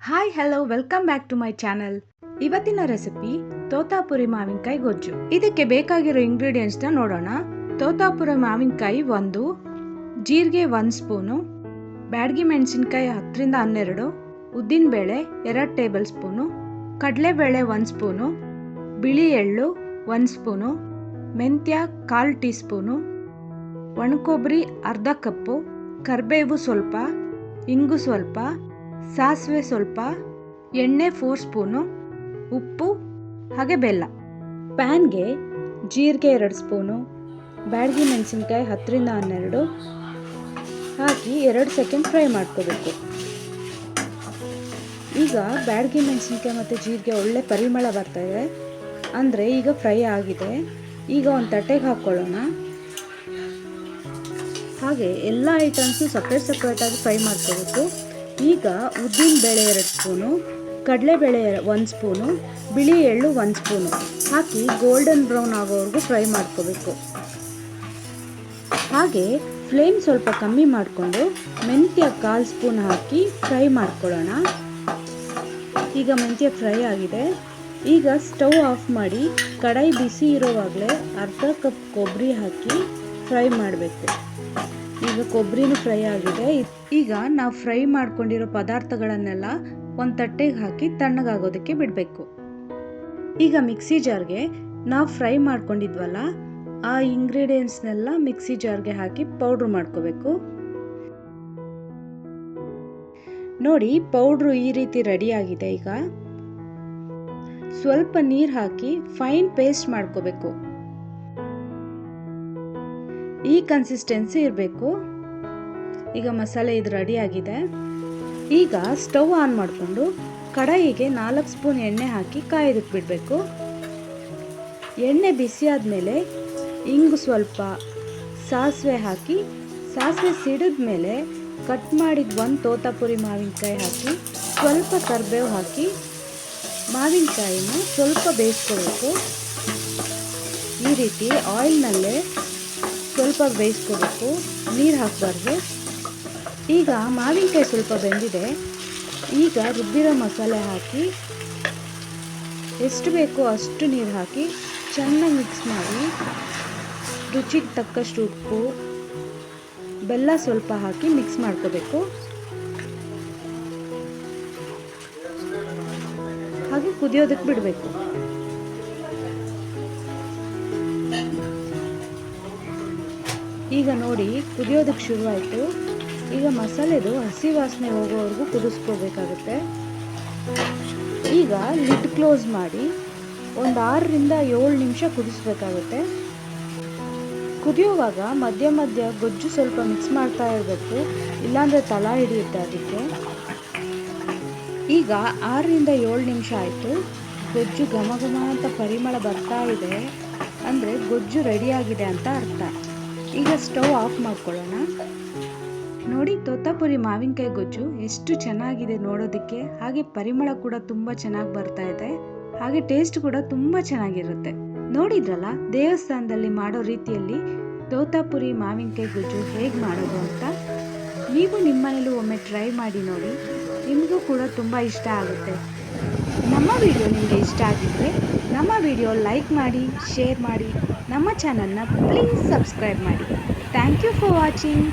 Hi hello welcome back to my channel. ಇವತ್ತಿನ recipe Totapuri ಮಾವಿನಕಾಯಿ ಗೊಜ್ಜು. ಇದಕ್ಕೆ ಬೇಕಾಗಿರೋ ಇಂಗ್ರೀಡಿಯೆಂಟ್ಸ್ ನ ನೋಡೋಣ. ತೋತಾಪುರಿ ಮಾವಿನಕಾಯಿ 1, ಜೀರಿಗೆ 1 ಸ್ಪೂನು, ಬ್ಯಾಡಗಿ ಮೆಣಸಿನಕಾಯಿ 10 ರಿಂದ 12, ಉದ್ದಿನ ಬೇಳೆ 2 ಟೇಬಲ್ ಸ್ಪೂನು, ಕಡಲೆಬೇಳೆ 1 ಸ್ಪೂನು, ಬಿಳಿ ಎಳ್ಳು 1 ಸ್ಪೂನು, ಮೆಂತ್ಯ 1/4 ಟೀ ಸ್ಪೂನು, ಒಣಕೊಬ್ಬರಿ ಅರ್ಧ ಕಪ್ಪು, ಕರಿಬೇವು ಸ್ವಲ್ಪ, ಇಂಗು ಸ್ವಲ್ಪ, ಸಾಸಿವೆ ಸ್ವಲ್ಪ, ಎಣ್ಣೆ 4 ಸ್ಪೂನು, ಉಪ್ಪು ಹಾಗೆ ಬೆಲ್ಲ. ಪ್ಯಾನ್ಗೆ ಜೀರಿಗೆ 2 ಸ್ಪೂನು, ಬ್ಯಾಡಗಿ ಮೆಣಸಿನಕಾಯಿ 10 ರಿಂದ 12 ಹಾಕಿ 2 ಸೆಕೆಂಡ್ ಫ್ರೈ ಮಾಡ್ಕೋಬೇಕು. ಈಗ ಬ್ಯಾಡಗಿ ಮೆಣಸಿನಕಾಯಿ ಮತ್ತು ಜೀರಿಗೆ ಒಳ್ಳೆ ಪರಿಮಳ ಬರ್ತಾ ಇದೆ, ಅಂದರೆ ಈಗ ಫ್ರೈ ಆಗಿದೆ. ಈಗ ಒಂದು ತಟ್ಟೆಗೆ ಹಾಕ್ಕೊಳ್ಳೋಣ. ಹಾಗೆ ಎಲ್ಲ ಐಟಮ್ಸು ಸಪ್ರೇಟಾಗಿ ಫ್ರೈ ಮಾಡ್ಕೋಬೇಕು. ಈಗ ಉದ್ದಿನ ಬೇಳೆ 2 ಸ್ಪೂನು, ಕಡಲೆಬೇಳೆ 1 ಸ್ಪೂನು, ಬಿಳಿ ಎಳ್ಳು 1 ಸ್ಪೂನು ಹಾಕಿ ಗೋಲ್ಡನ್ ಬ್ರೌನ್ ಆಗೋವರೆಗೂ ಫ್ರೈ ಮಾಡ್ಕೋಬೇಕು. ಹಾಗೆ ಫ್ಲೇಮ್ ಸ್ವಲ್ಪ ಕಮ್ಮಿ ಮಾಡಿಕೊಂಡು ಮೆಂತ್ಯ 1/4 ಸ್ಪೂನ್ ಹಾಕಿ ಫ್ರೈ ಮಾಡ್ಕೊಳ್ಳೋಣ. ಈಗ ಮೆಂತ್ಯ ಫ್ರೈ ಆಗಿದೆ. ಈಗ ಸ್ಟವ್ ಆಫ್ ಮಾಡಿ ಕಡಾಯಿ ಬಿಸಿ ಇರೋವಾಗಲೇ ಅರ್ಧ ಕಪ್ ಕೊಬ್ಬರಿ ಹಾಕಿ ಫ್ರೈ ಮಾಡಬೇಕು. ಈಗ ಕೊಬ್ಬರಿನೂ ಫ್ರೈ ಆಗಿದೆ. ಈಗ ನಾವು ಫ್ರೈ ಮಾಡ್ಕೊಂಡಿರೋ ಪದಾರ್ಥಗಳನ್ನೆಲ್ಲ ಒಂದು ತಟ್ಟೆಗೆ ಹಾಕಿ ತಣ್ಣಗಾಗೋದಕ್ಕೆ ಬಿಡಬೇಕು. ಈಗ ಮಿಕ್ಸಿ ಜಾರ್ಗೆ ನಾವು ಫ್ರೈ ಮಾಡ್ಕೊಂಡಿದ್ವಲ್ಲ ಆ ಇಂಗ್ರೀಡಿಯೆಂಟ್ಸ್ನೆಲ್ಲ ಮಿಕ್ಸಿ ಜಾರ್ಗೆ ಹಾಕಿ ಪೌಡ್ರ್ ಮಾಡ್ಕೋಬೇಕು. ನೋಡಿ, ಪೌಡ್ರು ಈ ರೀತಿ ರೆಡಿ ಆಗಿದೆ. ಈಗ ಸ್ವಲ್ಪ ನೀರು ಹಾಕಿ ಫೈನ್ ಪೇಸ್ಟ್ ಮಾಡ್ಕೋಬೇಕು. ಈ ಕನ್ಸಿಸ್ಟೆನ್ಸಿ ಇರಬೇಕು. ಈಗ ಮಸಾಲೆ ಇದು ರೆಡಿ ಆಗಿದೆ. ಈಗ ಸ್ಟವ್ ಆನ್ ಮಾಡಿಕೊಂಡು ಕಡಾಯಿಗೆ 4 ಸ್ಪೂನ್ ಎಣ್ಣೆ ಹಾಕಿ ಕಾಯೋದಕ್ಕೆ ಬಿಡಬೇಕು. ಎಣ್ಣೆ ಬಿಸಿ ಆದಮೇಲೆ ಇಂಗು ಸ್ವಲ್ಪ, ಸಾಸಿವೆ ಹಾಕಿ, ಸಾಸಿವೆ ಸಿಡಿದ ಮೇಲೆ ಕಟ್ ಮಾಡಿದ 1 ತೋತಾಪುರಿ ಮಾವಿನಕಾಯಿ ಹಾಕಿ ಸ್ವಲ್ಪ ಕರಿಬೇವು ಹಾಕಿ ಮಾವಿನಕಾಯಿನ ಸ್ವಲ್ಪ ಬೇಯಿಸ್ಕೋಬೇಕು. ಈ ರೀತಿ ಆಯಿಲ್ನಲ್ಲೇ ಸ್ವಲ್ಪ ಬೇಯಿಸ್ಕೋಬೇಕು, ನೀರು ಹಾಕಬಾರ್ದು. ಈಗ ಮಾವಿನಕಾಯಿ ಸ್ವಲ್ಪ ಬೆಂದಿದೆ. ಈಗ ರುಬ್ಬಿರೋ ಮಸಾಲೆ ಹಾಕಿ ಎಷ್ಟು ಬೇಕೋ ಅಷ್ಟು ನೀರು ಹಾಕಿ ಚೆನ್ನಾಗಿ ಮಿಕ್ಸ್ ಮಾಡಿ ರುಚಿಗೆ ತಕ್ಕಷ್ಟು ಉಪ್ಪು, ಬೆಲ್ಲ ಸ್ವಲ್ಪ ಹಾಕಿ ಮಿಕ್ಸ್ ಮಾಡ್ಕೋಬೇಕು. ಹಾಗೆ ಕುದಿಯೋದಕ್ಕೆ ಬಿಡಬೇಕು. ಈಗ ನೋಡಿ, ಕುದಿಯೋದಕ್ಕೆ ಶುರುವಾಯಿತು. ಈಗ ಮಸಾಲೆದು ಹಸಿ ವಾಸನೆ ಹೋಗೋವರೆಗೂ ಕುದಿಸ್ಕೋಬೇಕಾಗುತ್ತೆ. ಈಗ ಲಿಡ್ ಕ್ಲೋಸ್ ಮಾಡಿ ಒಂದು 6 ರಿಂದ 7 ನಿಮಿಷ ಕುದಿಸ್ಬೇಕಾಗುತ್ತೆ. ಕುದಿಯುವಾಗ ಮಧ್ಯ ಮಧ್ಯ ಗೊಜ್ಜು ಸ್ವಲ್ಪ ಮಿಕ್ಸ್ ಮಾಡ್ತಾ ಇರಬೇಕು, ಇಲ್ಲಾಂದರೆ ತಳ ಹಿಡಿಯುತ್ತೆ ಅದಕ್ಕೆ. ಈಗ 6 ರಿಂದ 7 ನಿಮಿಷ ಆಯಿತು. ಗೊಜ್ಜು ಘಮ ಘಮ ಅಂತ ಪರಿಮಳ ಬರ್ತಾ ಇದೆ, ಅಂದರೆ ಗೊಜ್ಜು ರೆಡಿಯಾಗಿದೆ ಅಂತ ಅರ್ಥ. ಈಗ ಸ್ಟವ್ ಆಫ್ ಮಾಡ್ಕೊಳ್ಳೋಣ. ನೋಡಿ, ತೋತಾಪುರಿ ಮಾವಿನಕಾಯಿ ಗೊಜ್ಜು ಎಷ್ಟು ಚೆನ್ನಾಗಿದೆ ನೋಡೋದಕ್ಕೆ. ಹಾಗೆ ಪರಿಮಳ ಕೂಡ ತುಂಬ ಚೆನ್ನಾಗಿ ಬರ್ತಾ ಇದೆ. ಹಾಗೆ ಟೇಸ್ಟ್ ಕೂಡ ತುಂಬ ಚೆನ್ನಾಗಿರುತ್ತೆ. ನೋಡಿದ್ರಲ್ಲ, ದೇವಸ್ಥಾನದಲ್ಲಿ ಮಾಡೋ ರೀತಿಯಲ್ಲಿ ತೋತಾಪುರಿ ಮಾವಿನಕಾಯಿ ಗೊಜ್ಜು ಹೇಗೆ ಮಾಡೋದು ಅಂತ. ನೀವು ನಿಮ್ಮನೇಲೂ ಒಮ್ಮೆ ಟ್ರೈ ಮಾಡಿ ನೋಡಿ, ನಿಮಗೂ ಕೂಡ ತುಂಬ ಇಷ್ಟ ಆಗುತ್ತೆ. ನಮ್ಮ ವಿಡಿಯೋ ನಿಮಗೆ ಇಷ್ಟ ಆಗಿದ್ದರೆ ನಮ್ಮ ವಿಡಿಯೋ ಲೈಕ್ ಮಾಡಿ, ಶೇರ್ ಮಾಡಿ, ನಮ್ಮ ಚಾನಲ್ನ ಪ್ಲೀಸ್ ಸಬ್ಸ್ಕ್ರೈಬ್ ಮಾಡಿ. Thank you for watching.